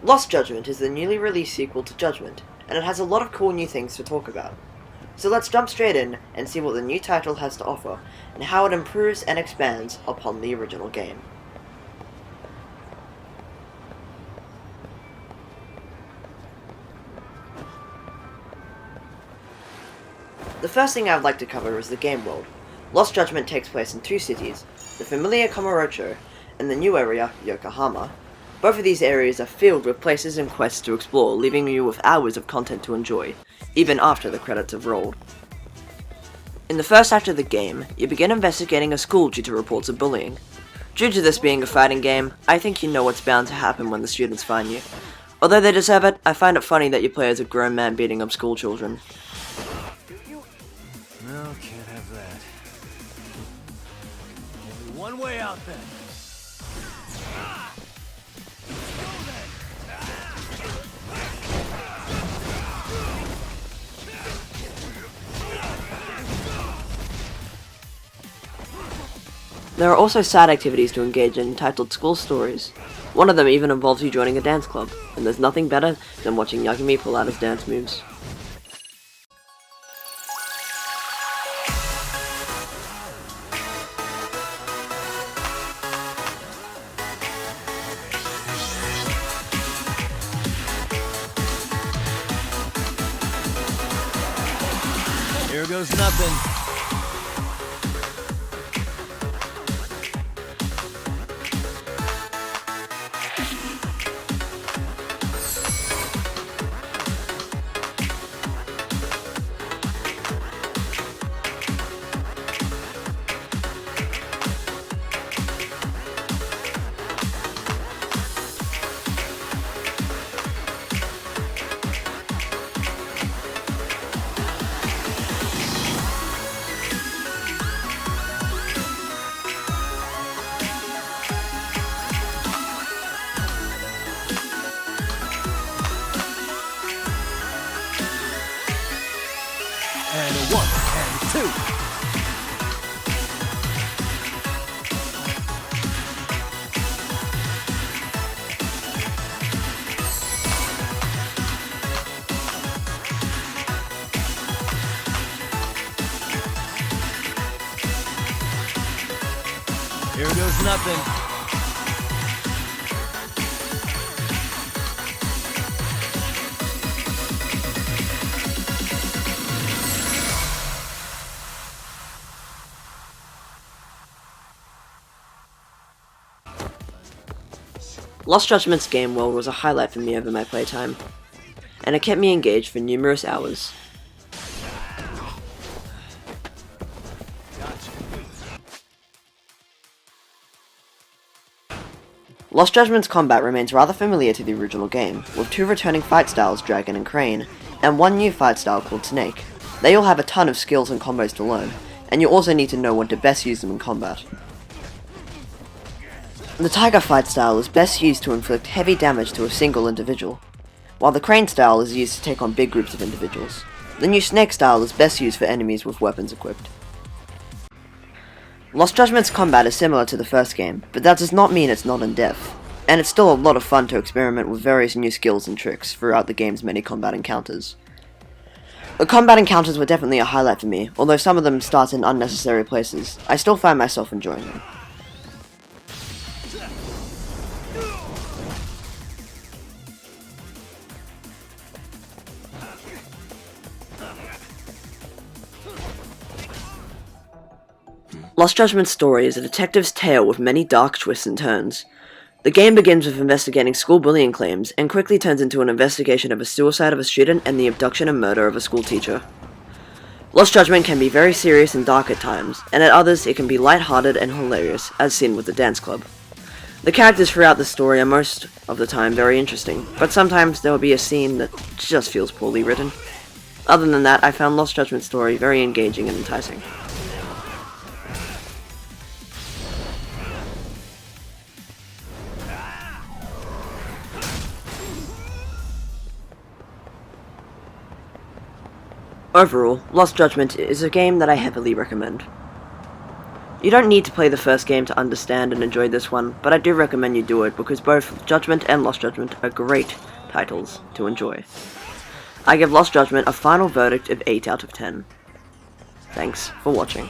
Lost Judgment is the newly released sequel to Judgement, and it has a lot of cool new things to talk about. So let's jump straight in and see what the new title has to offer, and how it improves and expands upon the original game. The first thing I would like to cover is the game world. Lost Judgment takes place in two cities, the familiar Kamurocho and the new area, Yokohama. Both of these areas are filled with places and quests to explore, leaving you with hours of content to enjoy, even after the credits have rolled. In the first act of the game, you begin investigating a school due to reports of bullying. Due to this being a fighting game, I think you know what's bound to happen when the students find you. Although they deserve it, I find it funny that you play as a grown man beating up school children. No, can't have that. Only one way out then. There are also side activities to engage in titled school stories. One of them even involves you joining a dance club, and there's nothing better than watching Yagami pull out his dance moves. Here goes nothing. And a 1 and 2. Here goes nothing. Lost Judgment's game world was a highlight for me over my playtime, and it kept me engaged for numerous hours. Lost Judgment's combat remains rather familiar to the original game, with two returning fight styles, Dragon and Crane, and one new fight style called Snake. They all have a ton of skills and combos to learn, and you also need to know when to best use them in combat. The Tiger fight style is best used to inflict heavy damage to a single individual, while the Crane style is used to take on big groups of individuals. The new Snake style is best used for enemies with weapons equipped. Lost Judgment's combat is similar to the first game, but that does not mean it's not in depth, and it's still a lot of fun to experiment with various new skills and tricks throughout the game's many combat encounters. The combat encounters were definitely a highlight for me, although some of them start in unnecessary places. I still find myself enjoying them. Lost Judgment's story is a detective's tale with many dark twists and turns. The game begins with investigating school bullying claims, and quickly turns into an investigation of a suicide of a student and the abduction and murder of a school teacher. Lost Judgment can be very serious and dark at times, and at others it can be light-hearted and hilarious, as seen with the dance club. The characters throughout the story are most of the time very interesting, but sometimes there will be a scene that just feels poorly written. Other than that, I found Lost Judgment's story very engaging and enticing. Overall, Lost Judgment is a game that I heavily recommend. You don't need to play the first game to understand and enjoy this one, but I do recommend you do it because both Judgment and Lost Judgment are great titles to enjoy. I give Lost Judgment a final verdict of 8 out of 10. Thanks for watching.